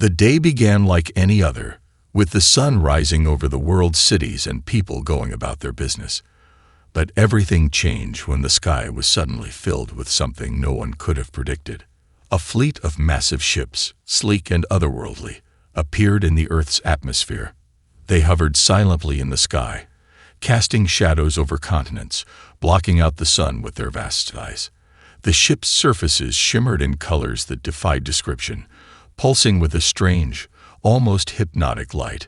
The day began like any other, with the sun rising over the world's cities and people going about their business. But everything changed when the sky was suddenly filled with something no one could have predicted. A fleet of massive ships, sleek and otherworldly, appeared in the Earth's atmosphere. They hovered silently in the sky, casting shadows over continents, blocking out the sun with their vast eyes. The ship's surfaces shimmered in colors that defied description, pulsing with a strange, almost hypnotic light.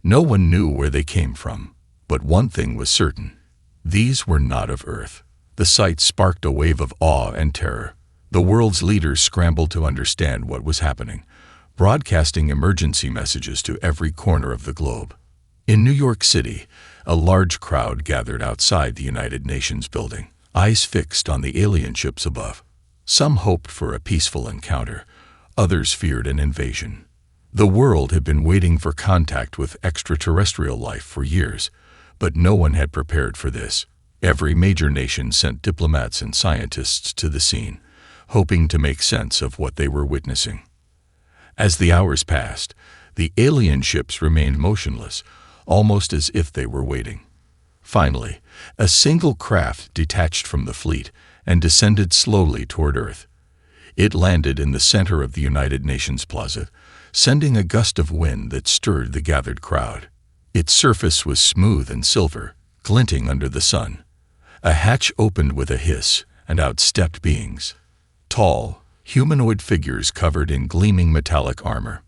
No one knew where they came from, but one thing was certain. These were not of Earth. The sight sparked a wave of awe and terror. The world's leaders scrambled to understand what was happening, broadcasting emergency messages to every corner of the globe. In New York City, a large crowd gathered outside the United Nations building, eyes fixed on the alien ships above. Some hoped for a peaceful encounter, others feared an invasion. The world had been waiting for contact with extraterrestrial life for years, but no one had prepared for this. Every major nation sent diplomats and scientists to the scene, hoping to make sense of what they were witnessing. As the hours passed, the alien ships remained motionless, almost as if they were waiting. Finally, a single craft detached from the fleet and descended slowly toward Earth. It landed in the center of the United Nations Plaza, sending a gust of wind that stirred the gathered crowd. Its surface was smooth and silver, glinting under the sun. A hatch opened with a hiss, and out stepped beings. Tall, humanoid figures covered in gleaming metallic armor.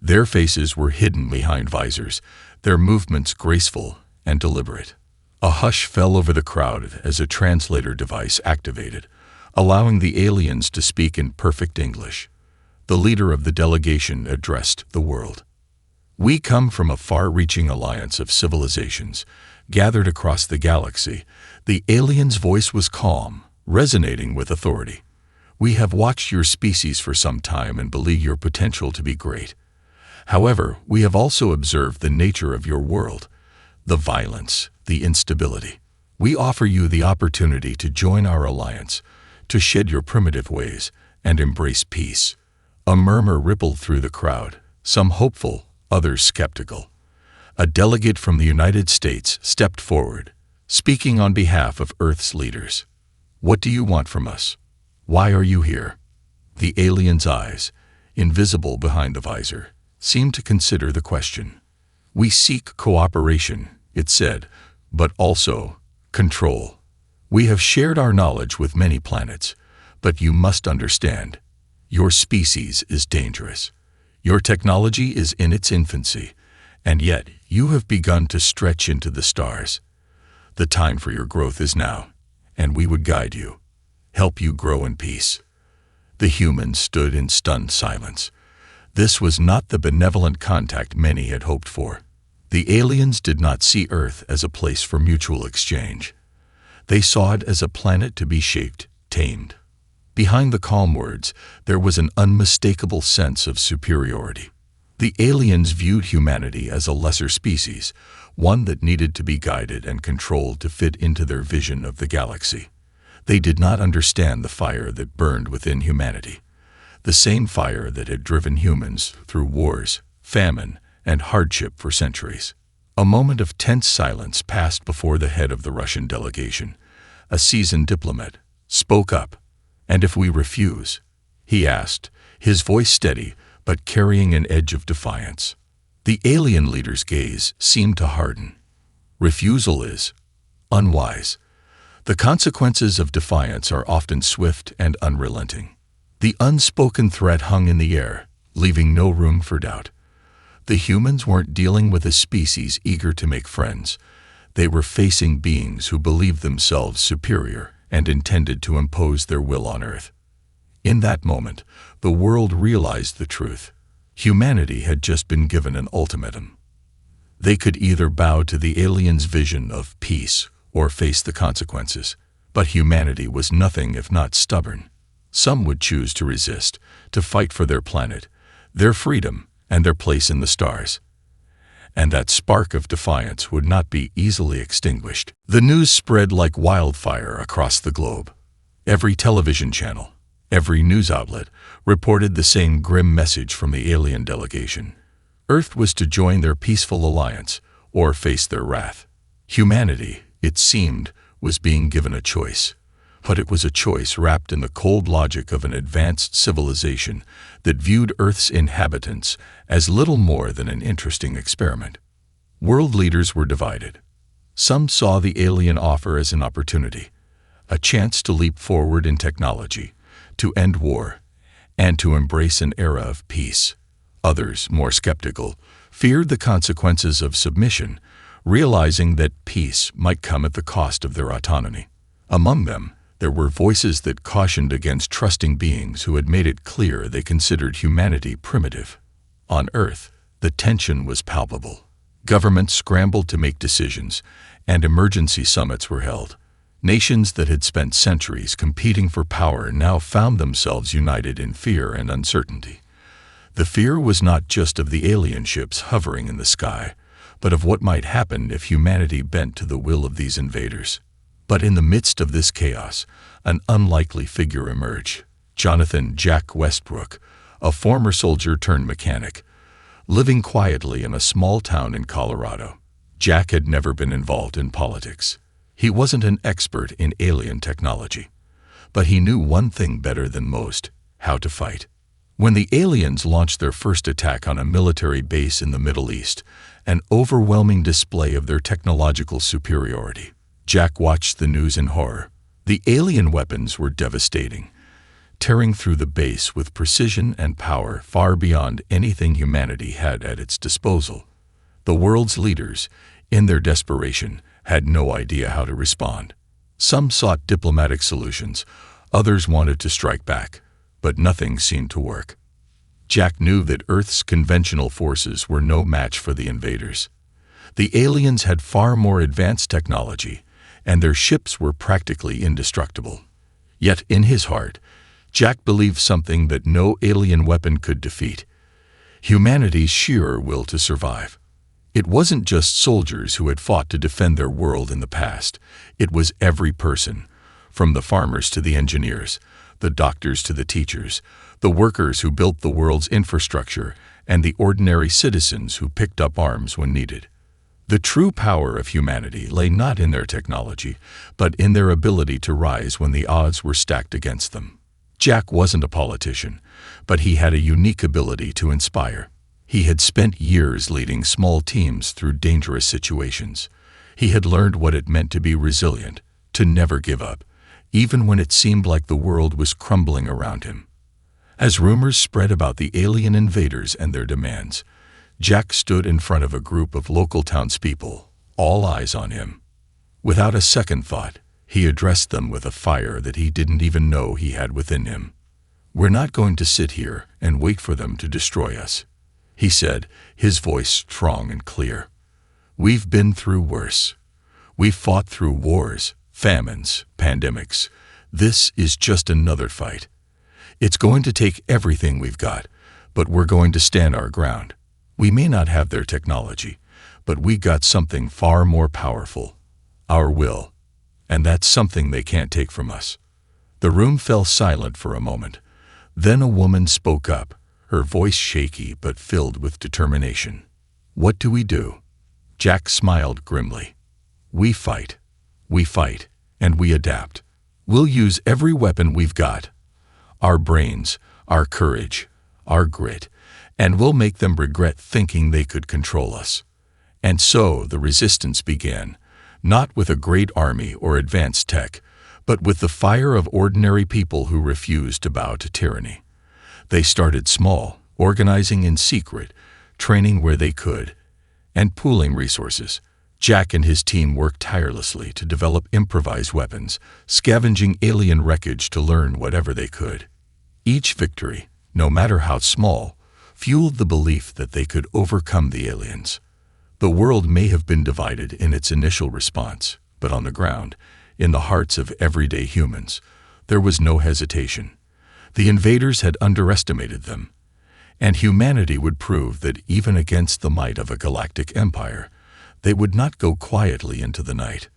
Their faces were hidden behind visors, their movements graceful and deliberate. A hush fell over the crowd as a translator device activated, allowing the aliens to speak in perfect English. The leader of the delegation addressed the world. "We come from a far-reaching alliance of civilizations, gathered across the galaxy." The alien's voice was calm, resonating with authority. "We have watched your species for some time and believe your potential to be great. However, we have also observed the nature of your world, the violence, the instability. We offer you the opportunity to join our alliance, to shed your primitive ways, and embrace peace." A murmur rippled through the crowd, some hopeful, others skeptical. A delegate from the United States stepped forward, speaking on behalf of Earth's leaders. "What do you want from us? Why are you here?" The alien's eyes, invisible behind the visor, seemed to consider the question. "We seek cooperation," it said, "but also control. We have shared our knowledge with many planets, but you must understand, your species is dangerous. Your technology is in its infancy, and yet you have begun to stretch into the stars. The time for your growth is now, and we would guide you, help you grow in peace." The humans stood in stunned silence. This was not the benevolent contact many had hoped for. The aliens did not see Earth as a place for mutual exchange. They saw it as a planet to be shaped, tamed. Behind the calm words, there was an unmistakable sense of superiority. The aliens viewed humanity as a lesser species, one that needed to be guided and controlled to fit into their vision of the galaxy. They did not understand the fire that burned within humanity, the same fire that had driven humans through wars, famine, and hardship for centuries. A moment of tense silence passed before the head of the Russian delegation. A seasoned diplomat spoke up. "And if we refuse?" he asked, his voice steady but carrying an edge of defiance. The alien leader's gaze seemed to harden. "Refusal is unwise. The consequences of defiance are often swift and unrelenting." The unspoken threat hung in the air, leaving no room for doubt. The humans weren't dealing with a species eager to make friends. They were facing beings who believed themselves superior and intended to impose their will on Earth. In that moment, the world realized the truth. Humanity had just been given an ultimatum. They could either bow to the aliens' vision of peace or face the consequences. But humanity was nothing if not stubborn. Some would choose to resist, to fight for their planet, their freedom, and their place in the stars. And that spark of defiance would not be easily extinguished. The news spread like wildfire across the globe. Every television channel, Every news outlet reported the same grim message from the alien delegation. Earth was to join their peaceful alliance or face their wrath. Humanity, it seemed, was being given a choice. But it was a choice wrapped in the cold logic of an advanced civilization that viewed Earth's inhabitants as little more than an interesting experiment. World leaders were divided. Some saw the alien offer as an opportunity, a chance to leap forward in technology, to end war, and to embrace an era of peace. Others, more skeptical, feared the consequences of submission, realizing that peace might come at the cost of their autonomy. Among them, there were voices that cautioned against trusting beings who had made it clear they considered humanity primitive. On Earth, the tension was palpable. Governments scrambled to make decisions, and emergency summits were held. Nations that had spent centuries competing for power now found themselves united in fear and uncertainty. The fear was not just of the alien ships hovering in the sky, but of what might happen if humanity bent to the will of these invaders. But in the midst of this chaos, an unlikely figure emerged. Jonathan "Jack" Westbrook, a former soldier turned mechanic, living quietly in a small town in Colorado. Jack had never been involved in politics. He wasn't an expert in alien technology, but he knew one thing better than most: how to fight. When the aliens launched their first attack on a military base in the Middle East, an overwhelming display of their technological superiority, Jack watched the news in horror. The alien weapons were devastating, tearing through the base with precision and power far beyond anything humanity had at its disposal. The world's leaders, in their desperation, had no idea how to respond. Some sought diplomatic solutions, others wanted to strike back, but nothing seemed to work. Jack knew that Earth's conventional forces were no match for the invaders. The aliens had far more advanced technology, and their ships were practically indestructible. Yet in his heart, Jack believed something that no alien weapon could defeat: humanity's sheer will to survive. It wasn't just soldiers who had fought to defend their world in the past. It was every person, from the farmers to the engineers, the doctors to the teachers, the workers who built the world's infrastructure, and the ordinary citizens who picked up arms when needed. The true power of humanity lay not in their technology, but in their ability to rise when the odds were stacked against them. Jack wasn't a politician, but he had a unique ability to inspire. He had spent years leading small teams through dangerous situations. He had learned what it meant to be resilient, to never give up, even when it seemed like the world was crumbling around him. As rumors spread about the alien invaders and their demands, Jack stood in front of a group of local townspeople, all eyes on him. Without a second thought, he addressed them with a fire that he didn't even know he had within him. "We're not going to sit here and wait for them to destroy us," he said, his voice strong and clear. "We've been through worse. We've fought through wars, famines, pandemics. This is just another fight. It's going to take everything we've got, but we're going to stand our ground. We may not have their technology, but we got something far more powerful: our will. And that's something they can't take from us." The room fell silent for a moment. Then a woman spoke up, her voice shaky but filled with determination. "What do we do?" Jack smiled grimly. "We fight. We fight, and we adapt. We'll use every weapon we've got. Our brains, our courage, our grit, and we'll make them regret thinking they could control us." And so the resistance began, not with a great army or advanced tech, but with the fire of ordinary people who refused to bow to tyranny. They started small, organizing in secret, training where they could, and pooling resources. Jack and his team worked tirelessly to develop improvised weapons, scavenging alien wreckage to learn whatever they could. Each victory, no matter how small, fueled the belief that they could overcome the aliens. The world may have been divided in its initial response, but on the ground, in the hearts of everyday humans, there was no hesitation. The invaders had underestimated them, and humanity would prove that even against the might of a galactic empire, they would not go quietly into the night.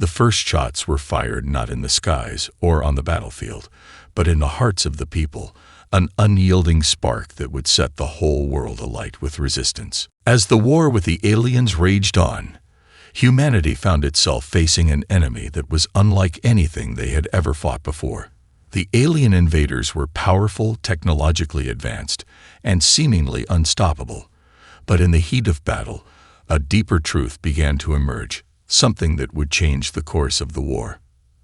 The first shots were fired not in the skies or on the battlefield, but in the hearts of the people, an unyielding spark that would set the whole world alight with resistance. As the war with the aliens raged on, humanity found itself facing an enemy that was unlike anything they had ever fought before. The alien invaders were powerful, technologically advanced, and seemingly unstoppable. But in the heat of battle, a deeper truth began to emerge, something that would change the course of the war.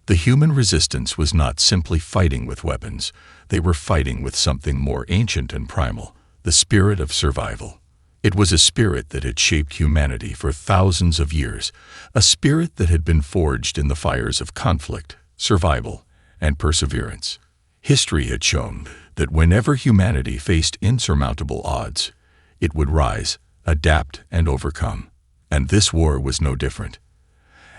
The human resistance was not simply fighting with weapons. They were fighting with something more ancient and primal, the spirit of survival. It was a spirit that had shaped humanity for thousands of years, a spirit that had been forged in the fires of conflict, survival, and perseverance. History had shown that whenever humanity faced insurmountable odds, it would rise, adapt, and overcome. And this war was no different.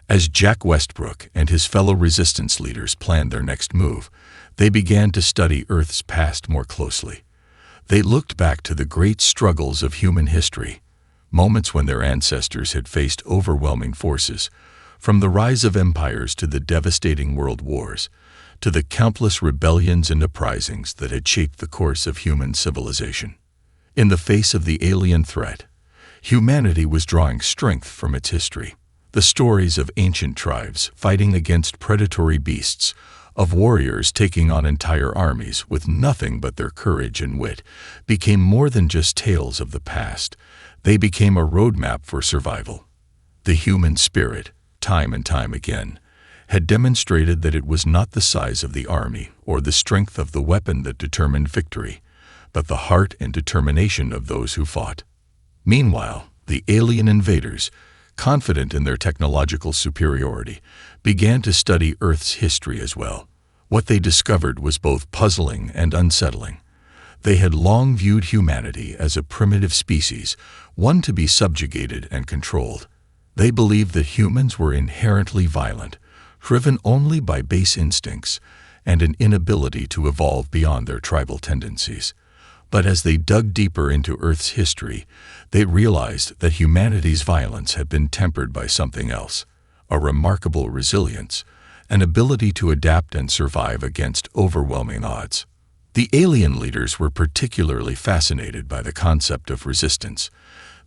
As Jack Westbrook and his fellow resistance leaders planned their next move, they began to study Earth's past more closely. They looked back to the great struggles of human history, moments when their ancestors had faced overwhelming forces, from the rise of empires to the devastating world wars, to the countless rebellions and uprisings that had shaped the course of human civilization. In the face of the alien threat, humanity was drawing strength from its history. The stories of ancient tribes fighting against predatory beasts, of warriors taking on entire armies with nothing but their courage and wit, became more than just tales of the past. They became a roadmap for survival. The human spirit, time and time again, had demonstrated that it was not the size of the army or the strength of the weapon that determined victory, but the heart and determination of those who fought. Meanwhile, the alien invaders, confident in their technological superiority, began to study Earth's history as well. What they discovered was both puzzling and unsettling. They had long viewed humanity as a primitive species, one to be subjugated and controlled. They believed that humans were inherently violent, driven only by base instincts and an inability to evolve beyond their tribal tendencies. But as they dug deeper into Earth's history, they realized that humanity's violence had been tempered by something else, a remarkable resilience, an ability to adapt and survive against overwhelming odds. The alien leaders were particularly fascinated by the concept of resistance.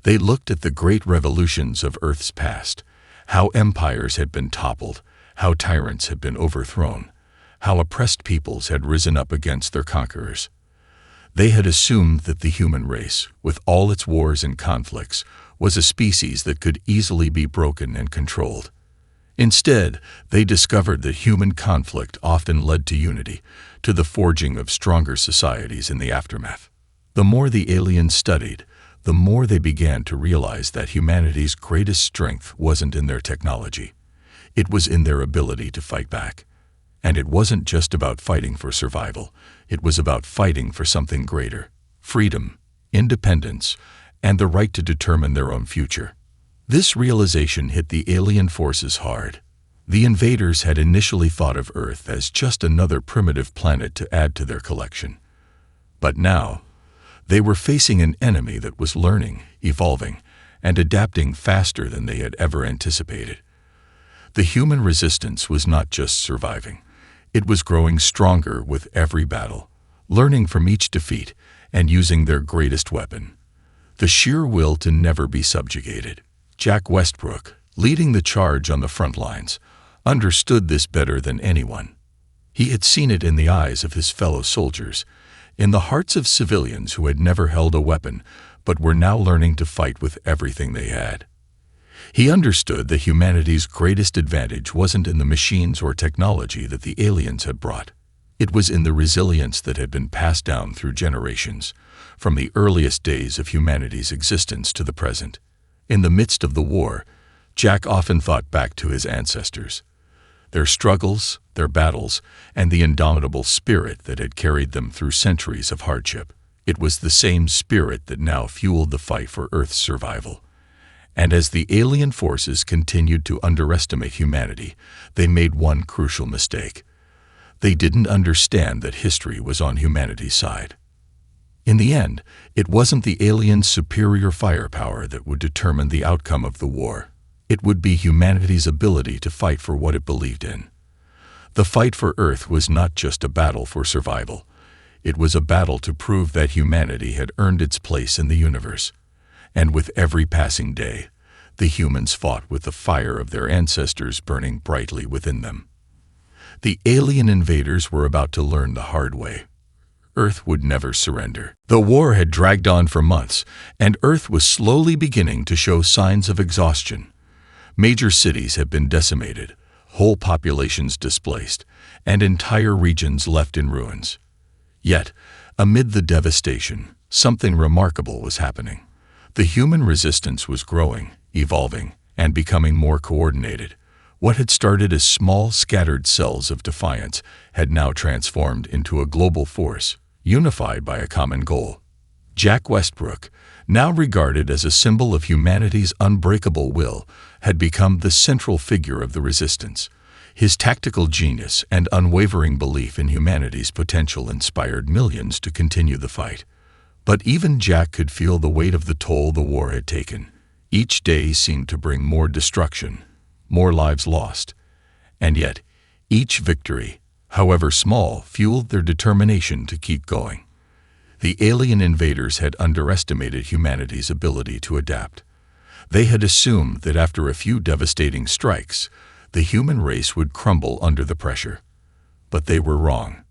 They looked at the great revolutions of Earth's past, how empires had been toppled, how tyrants had been overthrown, how oppressed peoples had risen up against their conquerors. They had assumed that the human race, with all its wars and conflicts, was a species that could easily be broken and controlled. Instead, they discovered that human conflict often led to unity, to the forging of stronger societies in the aftermath. The more the aliens studied, the more they began to realize that humanity's greatest strength wasn't in their technology. It was in their ability to fight back. And it wasn't just about fighting for survival. It was about fighting for something greater: freedom, independence, and the right to determine their own future. This realization hit the alien forces hard. The invaders had initially thought of Earth as just another primitive planet to add to their collection. But now, they were facing an enemy that was learning, evolving, and adapting faster than they had ever anticipated. The human resistance was not just surviving. It was growing stronger with every battle, learning from each defeat and using their greatest weapon: the sheer will to never be subjugated. Jack Westbrook, leading the charge on the front lines, understood this better than anyone. He had seen it in the eyes of his fellow soldiers, in the hearts of civilians who had never held a weapon but were now learning to fight with everything they had. He understood that humanity's greatest advantage wasn't in the machines or technology that the aliens had brought. It was in the resilience that had been passed down through generations, from the earliest days of humanity's existence to the present. In the midst of the war, Jack often thought back to his ancestors, their struggles, their battles, and the indomitable spirit that had carried them through centuries of hardship. It was the same spirit that now fueled the fight for Earth's survival. And as the alien forces continued to underestimate humanity, they made one crucial mistake. They didn't understand that history was on humanity's side. In the end, it wasn't the aliens' superior firepower that would determine the outcome of the war. It would be humanity's ability to fight for what it believed in. The fight for Earth was not just a battle for survival. It was a battle to prove that humanity had earned its place in the universe. And with every passing day, the humans fought with the fire of their ancestors burning brightly within them. The alien invaders were about to learn the hard way. Earth would never surrender. The war had dragged on for months, and Earth was slowly beginning to show signs of exhaustion. Major cities had been decimated, whole populations displaced, and entire regions left in ruins. Yet, amid the devastation, something remarkable was happening. The human resistance was growing, evolving, and becoming more coordinated. What had started as small, scattered cells of defiance had now transformed into a global force, unified by a common goal. Jack Westbrook, now regarded as a symbol of humanity's unbreakable will, had become the central figure of the resistance. His tactical genius and unwavering belief in humanity's potential inspired millions to continue the fight. But even Jack could feel the weight of the toll the war had taken. Each day seemed to bring more destruction, more lives lost. And yet, each victory, however small, fueled their determination to keep going. The alien invaders had underestimated humanity's ability to adapt. They had assumed that after a few devastating strikes, the human race would crumble under the pressure. But they were wrong.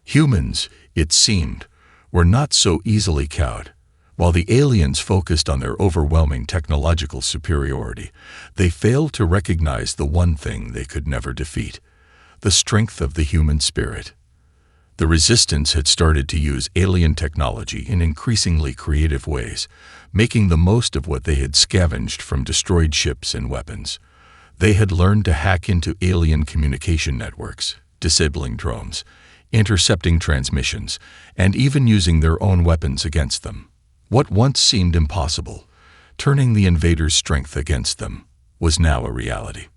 Humans, it seemed, were not so easily cowed. While the aliens focused on their overwhelming technological superiority, they failed to recognize the one thing they could never defeat: the strength of the human spirit. The resistance had started to use alien technology in increasingly creative ways, making the most of what they had scavenged from destroyed ships and weapons. They had learned to hack into alien communication networks, disabling drones, intercepting transmissions, and even using their own weapons against them. What once seemed impossible, turning the invaders' strength against them, was now a reality.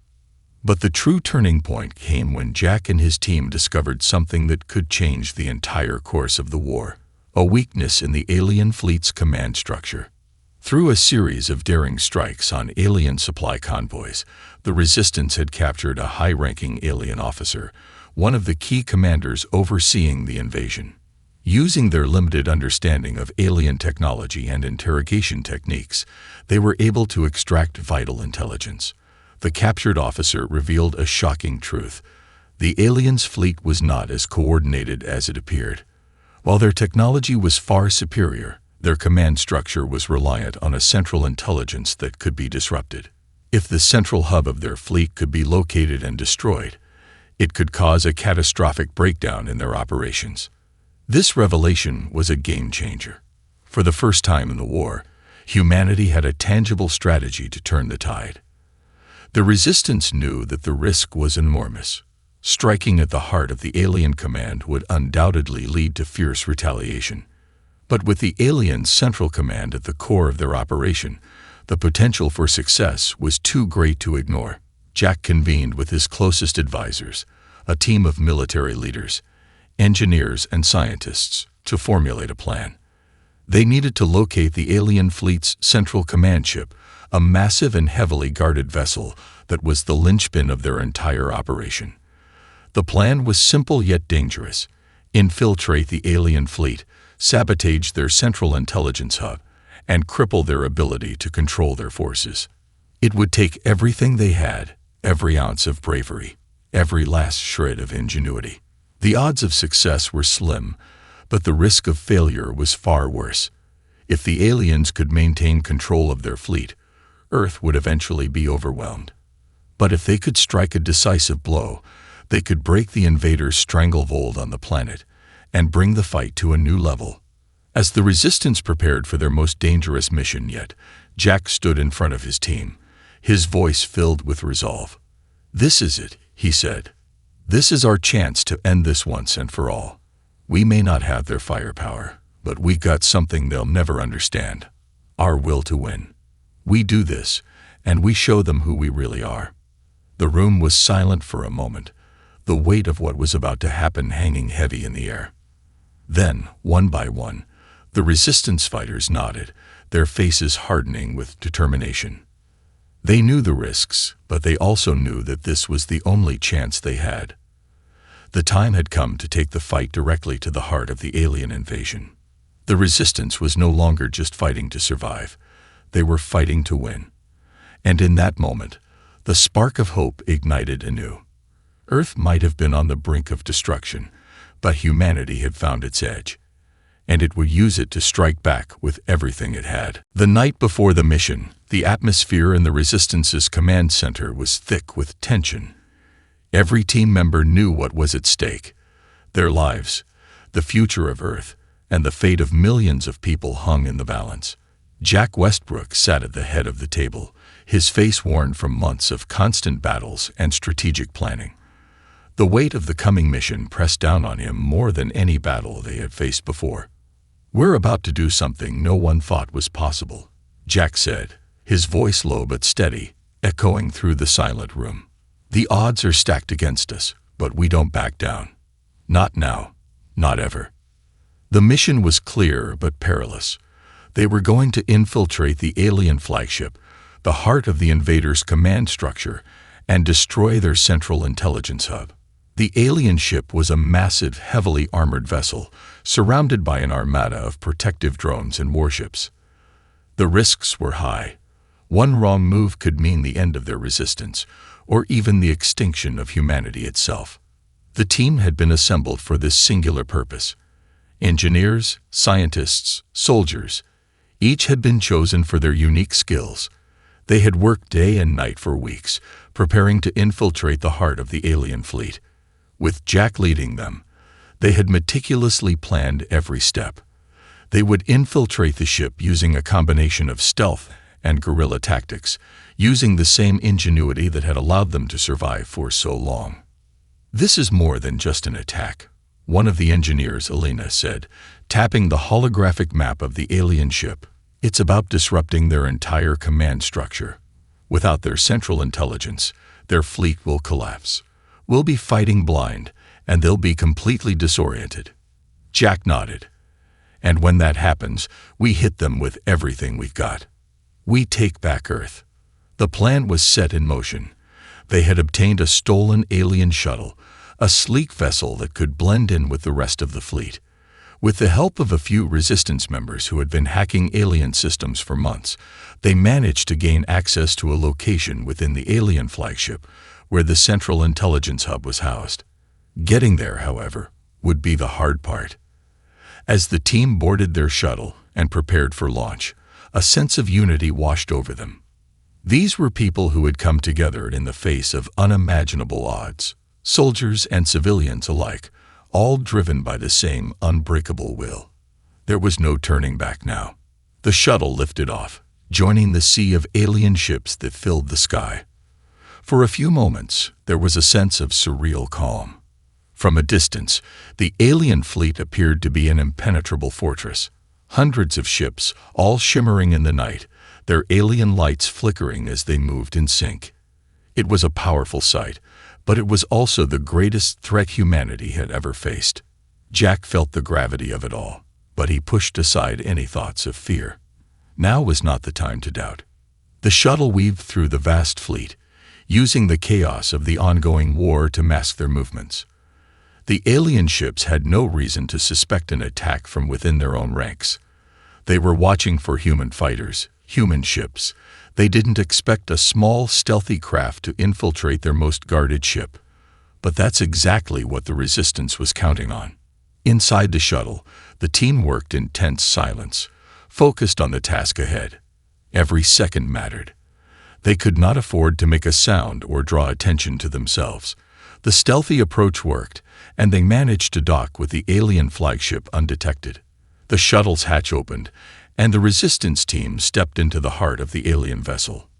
But the true turning point came when Jack and his team discovered something that could change the entire course of the war: a weakness in the alien fleet's command structure. Through a series of daring strikes on alien supply convoys, the Resistance had captured a high-ranking alien officer, one of the key commanders overseeing the invasion. Using their limited understanding of alien technology and interrogation techniques, they were able to extract vital intelligence. The captured officer revealed a shocking truth: the aliens' fleet was not as coordinated as it appeared. While their technology was far superior, their command structure was reliant on a central intelligence that could be disrupted. If the central hub of their fleet could be located and destroyed, it could cause a catastrophic breakdown in their operations. This revelation was a game changer. For the first time in the war, humanity had a tangible strategy to turn the tide. The Resistance knew that the risk was enormous. Striking at the heart of the alien command would undoubtedly lead to fierce retaliation. But with the aliens' central command at the core of their operation, the potential for success was too great to ignore. Jack convened with his closest advisors, a team of military leaders, engineers, and scientists, to formulate a plan. They needed to locate the alien fleet's central command ship, a massive and heavily guarded vessel that was the linchpin of their entire operation. The plan was simple yet dangerous: infiltrate the alien fleet, sabotage their central intelligence hub, and cripple their ability to control their forces. It would take everything they had, every ounce of bravery, every last shred of ingenuity. The odds of success were slim, but the risk of failure was far worse. If the aliens could maintain control of their fleet, Earth would eventually be overwhelmed. But if they could strike a decisive blow, they could break the invaders' stranglehold on the planet and bring the fight to a new level. As the Resistance prepared for their most dangerous mission yet, Jack stood in front of his team, his voice filled with resolve. "This is it," he said. "This is our chance to end this once and for all. We may not have their firepower, but we've got something they'll never understand: our will to win. We do this, and we show them who we really are." The room was silent for a moment, the weight of what was about to happen hanging heavy in the air. Then, one by one, the Resistance fighters nodded, their faces hardening with determination. They knew the risks, but they also knew that this was the only chance they had. The time had come to take the fight directly to the heart of the alien invasion. The resistance was no longer just fighting to survive. They were fighting to win. And in that moment, the spark of hope ignited anew. Earth might have been on the brink of destruction, but humanity had found its edge, and it would use it to strike back with everything it had. The night before the mission, the atmosphere in the Resistance's command center was thick with tension. Every team member knew what was at stake. Their lives, the future of Earth, and the fate of millions of people hung in the balance. Jack Westbrook sat at the head of the table, his face worn from months of constant battles and strategic planning. The weight of the coming mission pressed down on him more than any battle they had faced before. "We're about to do something no one thought was possible," Jack said, his voice low but steady, echoing through the silent room. "The odds are stacked against us, but we don't back down. Not now, not ever." The mission was clear but perilous. They were going to infiltrate the alien flagship, the heart of the invaders' command structure, and destroy their central intelligence hub. The alien ship was a massive, heavily armored vessel, surrounded by an armada of protective drones and warships. The risks were high. One wrong move could mean the end of their resistance, or even the extinction of humanity itself. The team had been assembled for this singular purpose. Engineers, scientists, soldiers, each had been chosen for their unique skills. They had worked day and night for weeks, preparing to infiltrate the heart of the alien fleet. With Jack leading them, they had meticulously planned every step. They would infiltrate the ship using a combination of stealth and guerrilla tactics, using the same ingenuity that had allowed them to survive for so long. "This is more than just an attack," one of the engineers, Elena, said, tapping the holographic map of the alien ship. "It's about disrupting their entire command structure. Without their central intelligence, their fleet will collapse. We'll be fighting blind, and they'll be completely disoriented." Jack nodded. "And when that happens, we hit them with everything we've got. We take back Earth." The plan was set in motion. They had obtained a stolen alien shuttle, a sleek vessel that could blend in with the rest of the fleet. With the help of a few resistance members who had been hacking alien systems for months, they managed to gain access to a location within the alien flagship where the central intelligence hub was housed. Getting there, however, would be the hard part. As the team boarded their shuttle and prepared for launch, a sense of unity washed over them. These were people who had come together in the face of unimaginable odds, soldiers and civilians alike, all driven by the same unbreakable will. There was no turning back now. The shuttle lifted off, joining the sea of alien ships that filled the sky. For a few moments, there was a sense of surreal calm. From a distance, the alien fleet appeared to be an impenetrable fortress. Hundreds of ships, all shimmering in the night, their alien lights flickering as they moved in sync. It was a powerful sight, but it was also the greatest threat humanity had ever faced. Jack felt the gravity of it all, but he pushed aside any thoughts of fear. Now was not the time to doubt. The shuttle weaved through the vast fleet, using the chaos of the ongoing war to mask their movements. The alien ships had no reason to suspect an attack from within their own ranks. They were watching for human fighters, human ships. They didn't expect a small, stealthy craft to infiltrate their most guarded ship. But that's exactly what the Resistance was counting on. Inside the shuttle, the team worked in tense silence, focused on the task ahead. Every second mattered. They could not afford to make a sound or draw attention to themselves. The stealthy approach worked, and they managed to dock with the alien flagship undetected. The shuttle's hatch opened, and the Resistance team stepped into the heart of the alien vessel.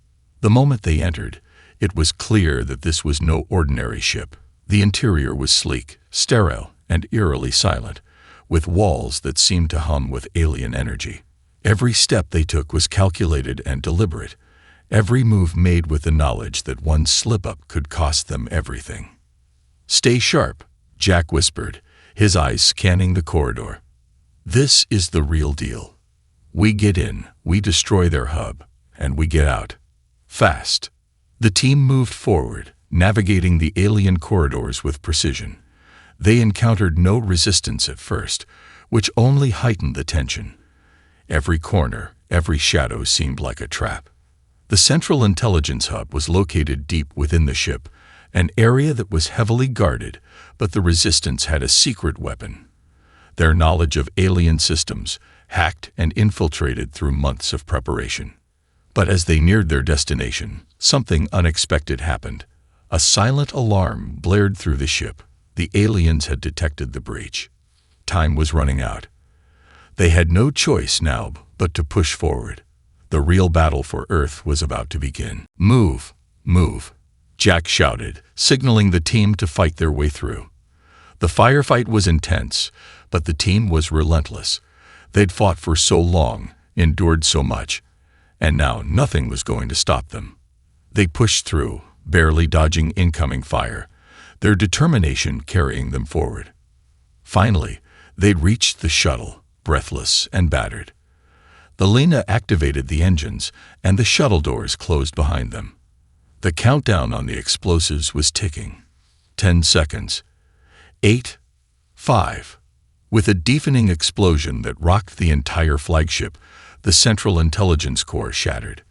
The moment they entered, it was clear that this was no ordinary ship. The interior was sleek, sterile, and eerily silent, with walls that seemed to hum with alien energy. Every step they took was calculated and deliberate, every move made with the knowledge that one slip-up could cost them everything. "Stay sharp," Jack whispered, his eyes scanning the corridor. "This is the real deal. We get in, we destroy their hub, and we get out. Fast. The team moved forward, navigating the alien corridors with precision. They encountered no resistance at first, which only heightened the tension. Every corner, every shadow seemed like a trap. The central intelligence hub was located deep within the ship, an area that was heavily guarded, but the Resistance had a secret weapon. Their knowledge of alien systems, hacked and infiltrated through months of preparation. But as they neared their destination, something unexpected happened. A silent alarm blared through the ship. The aliens had detected the breach. Time was running out. They had no choice now but to push forward. The real battle for Earth was about to begin. "Move! Move!" Jack shouted, signaling the team to fight their way through. The firefight was intense, but the team was relentless. They'd fought for so long, endured so much, and now nothing was going to stop them. They pushed through, barely dodging incoming fire, their determination carrying them forward. Finally, they'd reached the shuttle, breathless and battered. The Lena activated the engines, and the shuttle doors closed behind them. The countdown on the explosives was ticking. 10 seconds. 8, 5. With a deafening explosion that rocked the entire flagship, the central intelligence core shattered.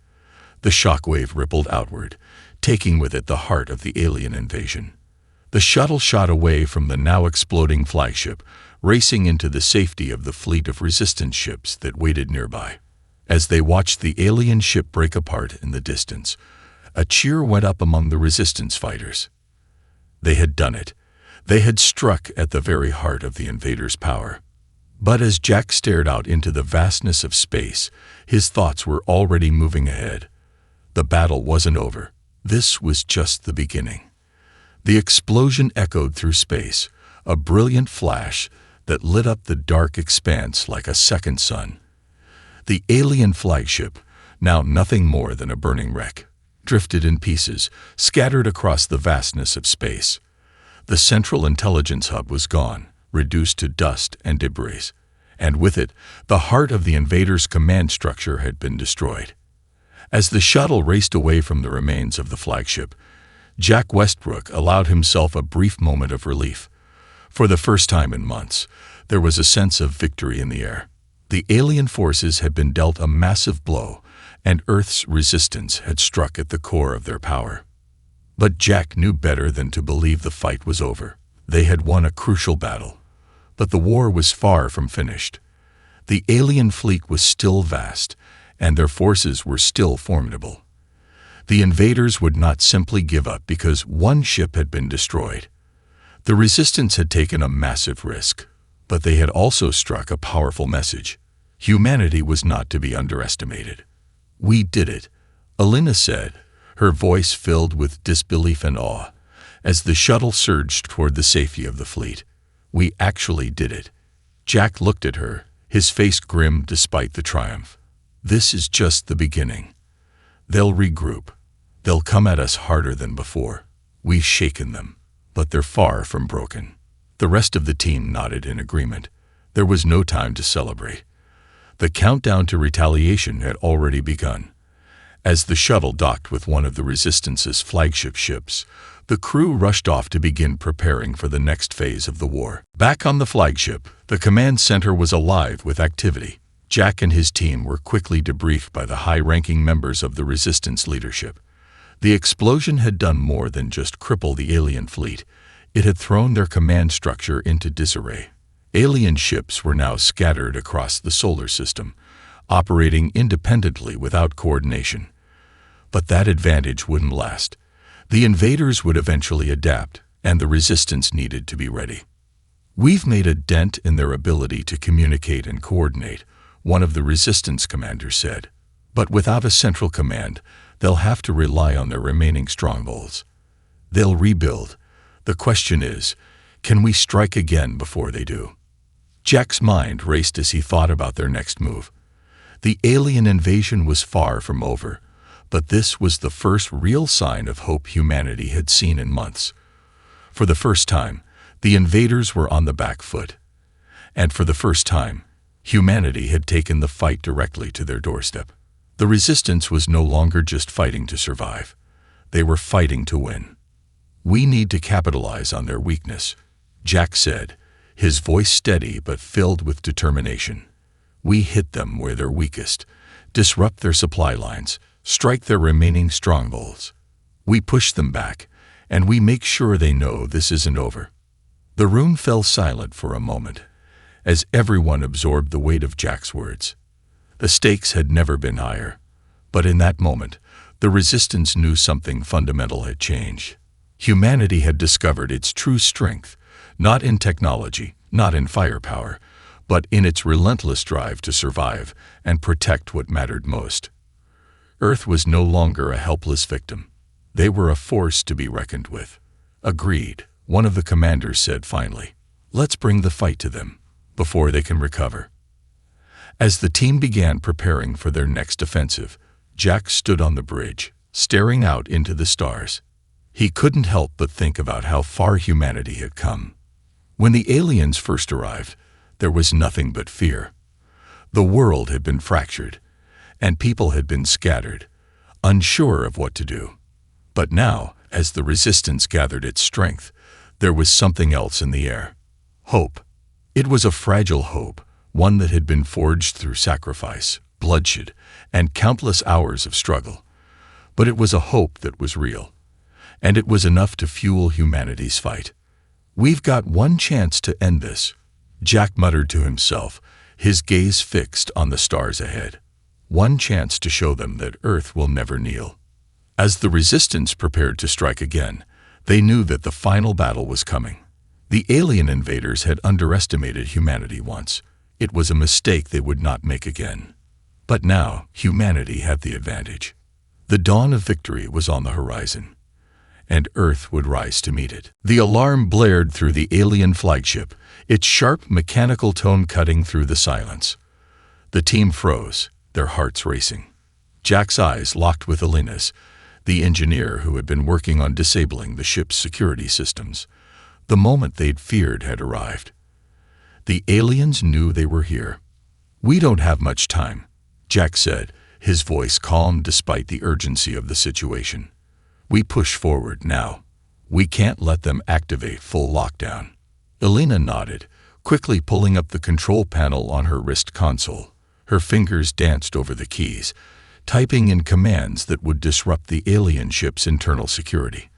The shockwave rippled outward, taking with it the heart of the alien invasion. The shuttle shot away from the now exploding flagship, racing into the safety of the fleet of resistance ships that waited nearby. As they watched the alien ship break apart in the distance, a cheer went up among the resistance fighters. They had done it. They had struck at the very heart of the invaders' power. But as Jack stared out into the vastness of space, his thoughts were already moving ahead. The battle wasn't over. This was just the beginning. The explosion echoed through space, a brilliant flash that lit up the dark expanse like a second sun. The alien flagship, now nothing more than a burning wreck, drifted in pieces, scattered across the vastness of space. The central intelligence hub was gone, reduced to dust and debris, and with it, the heart of the invaders' command structure had been destroyed. As the shuttle raced away from the remains of the flagship, Jack Westbrook allowed himself a brief moment of relief. For the first time in months, there was a sense of victory in the air. The alien forces had been dealt a massive blow, and Earth's resistance had struck at the core of their power. But Jack knew better than to believe the fight was over. They had won a crucial battle. But the war was far from finished. The alien fleet was still vast, and their forces were still formidable. The invaders would not simply give up because one ship had been destroyed. The resistance had taken a massive risk, but they had also struck a powerful message. Humanity was not to be underestimated. "We did it," Alina said, her voice filled with disbelief and awe, as the shuttle surged toward the safety of the fleet. "We actually did it." Jack looked at her, his face grim despite the triumph. "This is just the beginning. They'll regroup. They'll come at us harder than before. We've shaken them, but they're far from broken." The rest of the team nodded in agreement. There was no time to celebrate. The countdown to retaliation had already begun. As the shuttle docked with one of the Resistance's flagship ships, the crew rushed off to begin preparing for the next phase of the war. Back on the flagship, the command center was alive with activity. Jack and his team were quickly debriefed by the high-ranking members of the Resistance leadership. The explosion had done more than just cripple the alien fleet. It had thrown their command structure into disarray. Alien ships were now scattered across the solar system, operating independently without coordination. But that advantage wouldn't last. The invaders would eventually adapt, and the Resistance needed to be ready. "We've made a dent in their ability to communicate and coordinate," one of the Resistance commanders said. "But without a central command, they'll have to rely on their remaining strongholds. They'll rebuild. The question is, can we strike again before they do?" Jack's mind raced as he thought about their next move. The alien invasion was far from over, but this was the first real sign of hope humanity had seen in months. For the first time, the invaders were on the back foot. And for the first time, humanity had taken the fight directly to their doorstep. The resistance was no longer just fighting to survive. They were fighting to win. "We need to capitalize on their weakness," Jack said, his voice steady but filled with determination. "We hit them where they're weakest, disrupt their supply lines, strike their remaining strongholds. We push them back, and we make sure they know this isn't over." The room fell silent for a moment, as everyone absorbed the weight of Jack's words. The stakes had never been higher, but in that moment, the resistance knew something fundamental had changed. Humanity had discovered its true strength, not in technology, not in firepower, but in its relentless drive to survive and protect what mattered most. Earth was no longer a helpless victim. They were a force to be reckoned with. "Agreed," one of the commanders said finally. "Let's bring the fight to them, before they can recover." As the team began preparing for their next offensive, Jack stood on the bridge, staring out into the stars. He couldn't help but think about how far humanity had come. When the aliens first arrived, there was nothing but fear. The world had been fractured, and people had been scattered, unsure of what to do. But now, as the resistance gathered its strength, there was something else in the air. Hope. It was a fragile hope, one that had been forged through sacrifice, bloodshed, and countless hours of struggle. But it was a hope that was real, and it was enough to fuel humanity's fight. "We've got one chance to end this," Jack muttered to himself, his gaze fixed on the stars ahead. "One chance to show them that Earth will never kneel." As the resistance prepared to strike again, they knew that the final battle was coming. The alien invaders had underestimated humanity once. It was a mistake they would not make again. But now, humanity had the advantage. The dawn of victory was on the horizon, and Earth would rise to meet it. The alarm blared through the alien flagship, its sharp mechanical tone cutting through the silence. The team froze, their hearts racing. Jack's eyes locked with Elena's, the engineer who had been working on disabling the ship's security systems. The moment they'd feared had arrived. The aliens knew they were here. "We don't have much time," Jack said, his voice calm despite the urgency of the situation. "We push forward now. We can't let them activate full lockdown." Elena nodded, quickly pulling up the control panel on her wrist console. Her fingers danced over the keys, typing in commands that would disrupt the alien ship's internal security.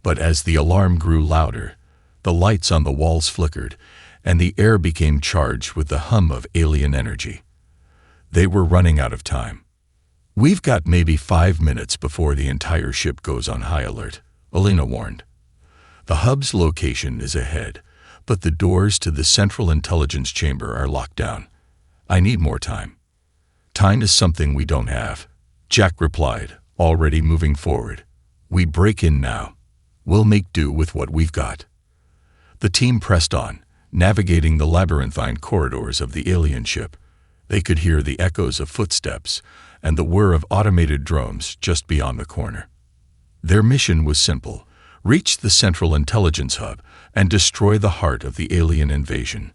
But as the alarm grew louder, the lights on the walls flickered, and the air became charged with the hum of alien energy. They were running out of time. "We've got maybe 5 minutes before the entire ship goes on high alert," Elena warned. "The hub's location is ahead, but the doors to the central intelligence chamber are locked down. I need more time." "Time is something we don't have," Jack replied, already moving forward. "We break in now. We'll make do with what we've got." The team pressed on, navigating the labyrinthine corridors of the alien ship. They could hear the echoes of footsteps and the whir of automated drones just beyond the corner. Their mission was simple: reach the central intelligence hub and destroy the heart of the alien invasion.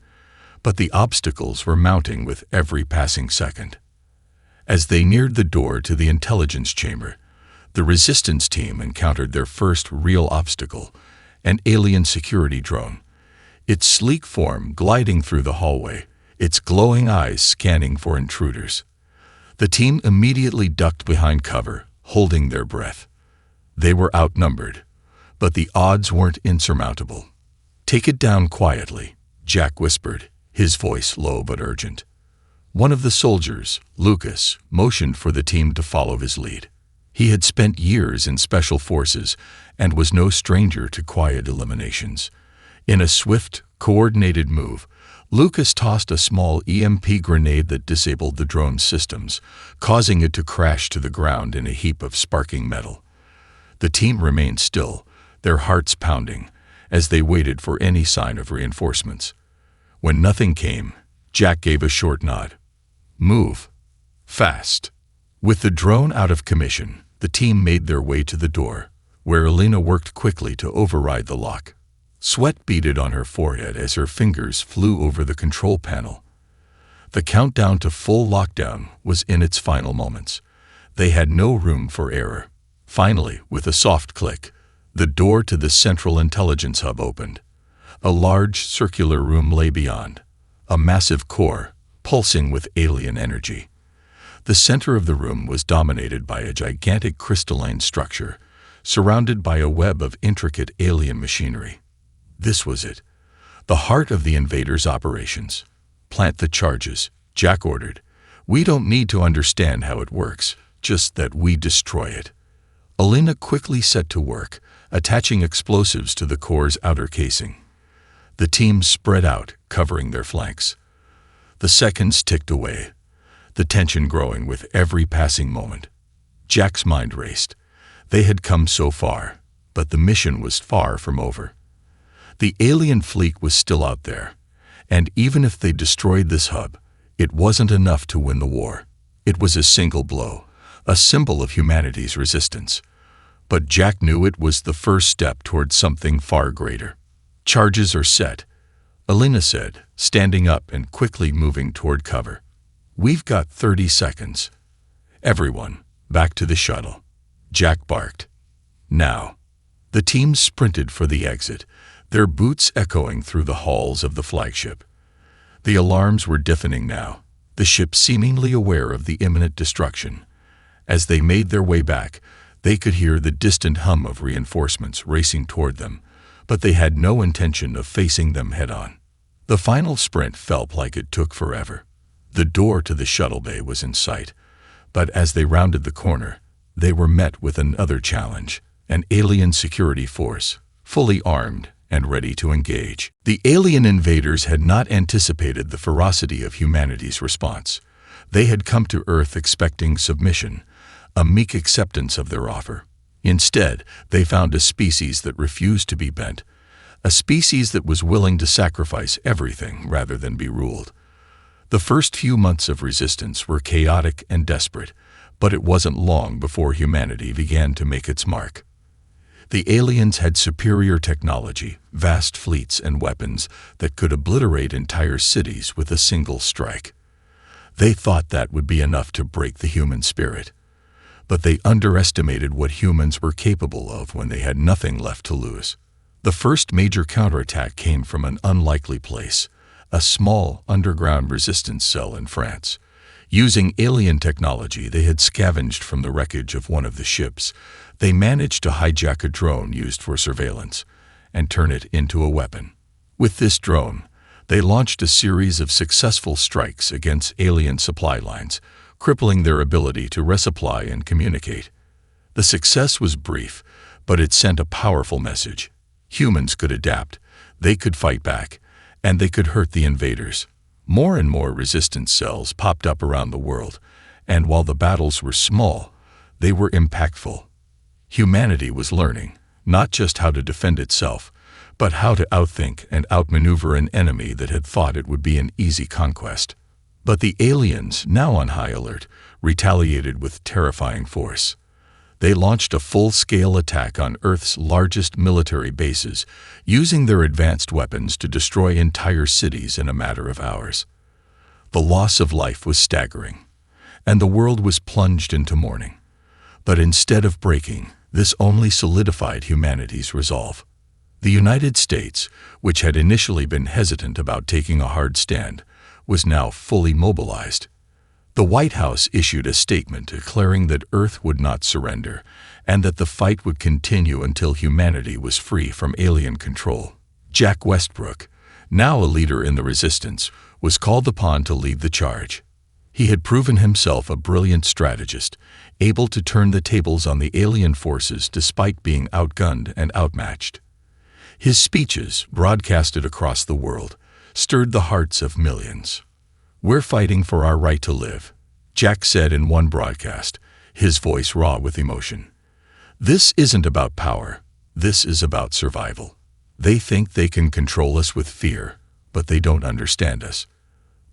But the obstacles were mounting with every passing second. As they neared the door to the intelligence chamber, the resistance team encountered their first real obstacle: an alien security drone. Its sleek form gliding through the hallway, its glowing eyes scanning for intruders. The team immediately ducked behind cover, holding their breath. They were outnumbered, but the odds weren't insurmountable. "Take it down quietly," Jack whispered, his voice low but urgent. One of the soldiers, Lucas, motioned for the team to follow his lead. He had spent years in special forces and was no stranger to quiet eliminations. In a swift, coordinated move, Lucas tossed a small EMP grenade that disabled the drone's systems, causing it to crash to the ground in a heap of sparking metal. The team remained still, their hearts pounding, as they waited for any sign of reinforcements. When nothing came, Jack gave a short nod. "Move. Fast." With the drone out of commission, the team made their way to the door, where Elena worked quickly to override the lock. Sweat beaded on her forehead as her fingers flew over the control panel. The countdown to full lockdown was in its final moments, They had no room for error. Finally, with a soft click, the door to the central intelligence hub opened. A large circular room lay beyond, a massive core, pulsing with alien energy. The center of the room was dominated by a gigantic crystalline structure, surrounded by a web of intricate alien machinery. This was it, the heart of the invaders' operations. "Plant the charges," Jack ordered. "We don't need to understand how it works, just that we destroy it." Alina quickly set to work, attaching explosives to the core's outer casing. The team spread out, covering their flanks. The seconds ticked away, the tension growing with every passing moment. Jack's mind raced. They had come so far, but the mission was far from over. The alien fleet was still out there, and even if they destroyed this hub, it wasn't enough to win the war. It was a single blow, a symbol of humanity's resistance. But Jack knew it was the first step toward something far greater. "Charges are set," Alina said, standing up and quickly moving toward cover. "We've got 30 seconds. Everyone, back to the shuttle," Jack barked. "Now." The team sprinted for the exit, their boots echoing through the halls of the flagship. The alarms were deafening now, the ship seemingly aware of the imminent destruction. As they made their way back, they could hear the distant hum of reinforcements racing toward them, but they had no intention of facing them head-on. The final sprint felt like it took forever. The door to the shuttle bay was in sight, but as they rounded the corner, they were met with another challenge, an alien security force, fully armed and ready to engage. The alien invaders had not anticipated the ferocity of humanity's response. They had come to Earth expecting submission, a meek acceptance of their offer. Instead, they found a species that refused to be bent, a species that was willing to sacrifice everything rather than be ruled. The first few months of resistance were chaotic and desperate, but it wasn't long before humanity began to make its mark. The aliens had superior technology, vast fleets and weapons that could obliterate entire cities with a single strike. They thought that would be enough to break the human spirit. But they underestimated what humans were capable of when they had nothing left to lose. The first major counterattack came from an unlikely place, a small underground resistance cell in France. Using alien technology they had scavenged from the wreckage of one of the ships, they managed to hijack a drone used for surveillance and turn it into a weapon. With this drone, they launched a series of successful strikes against alien supply lines, crippling their ability to resupply and communicate. The success was brief, but it sent a powerful message. Humans could adapt, they could fight back, and they could hurt the invaders. More and more resistance cells popped up around the world, and while the battles were small, they were impactful. Humanity was learning, not just how to defend itself, but how to outthink and outmaneuver an enemy that had thought it would be an easy conquest. But the aliens, now on high alert, retaliated with terrifying force. They launched a full-scale attack on Earth's largest military bases, using their advanced weapons to destroy entire cities in a matter of hours. The loss of life was staggering, and the world was plunged into mourning. But instead of breaking, this only solidified humanity's resolve. The United States, which had initially been hesitant about taking a hard stand, was now fully mobilized. The White House issued a statement declaring that Earth would not surrender and that the fight would continue until humanity was free from alien control. Jack Westbrook, now a leader in the resistance, was called upon to lead the charge. He had proven himself a brilliant strategist, able to turn the tables on the alien forces despite being outgunned and outmatched. His speeches, broadcasted across the world, stirred the hearts of millions. "We're fighting for our right to live," Jack said in one broadcast, his voice raw with emotion. "This isn't about power. This is about survival. They think they can control us with fear, but they don't understand us.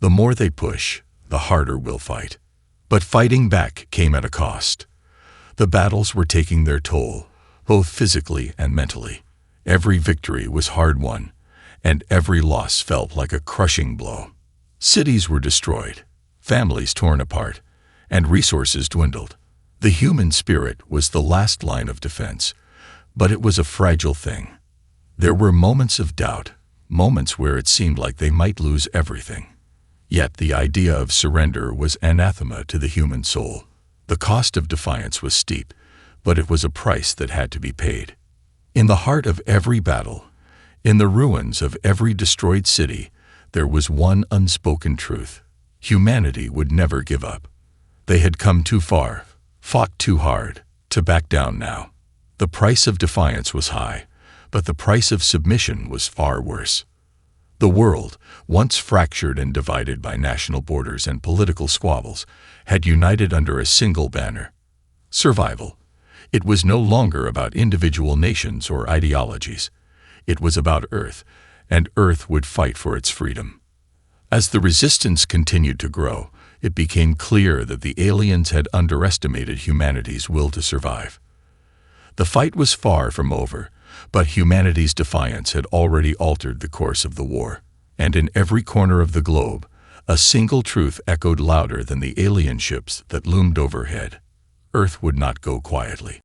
The more they push, the harder we'll fight." But fighting back came at a cost. The battles were taking their toll, both physically and mentally. Every victory was hard-won, and every loss felt like a crushing blow. Cities were destroyed, families torn apart, and resources dwindled. The human spirit was the last line of defense, but it was a fragile thing. There were moments of doubt, moments where it seemed like they might lose everything. Yet the idea of surrender was anathema to the human soul. The cost of defiance was steep, but it was a price that had to be paid. In the heart of every battle, in the ruins of every destroyed city, there was one unspoken truth. Humanity would never give up. They had come too far, fought too hard, to back down now. The price of defiance was high, but the price of submission was far worse. The world, once fractured and divided by national borders and political squabbles, had united under a single banner: survival. It was no longer about individual nations or ideologies. It was about Earth, and Earth would fight for its freedom. As the resistance continued to grow, it became clear that the aliens had underestimated humanity's will to survive. The fight was far from over, but humanity's defiance had already altered the course of the war, and in every corner of the globe, a single truth echoed louder than the alien ships that loomed overhead: Earth would not go quietly.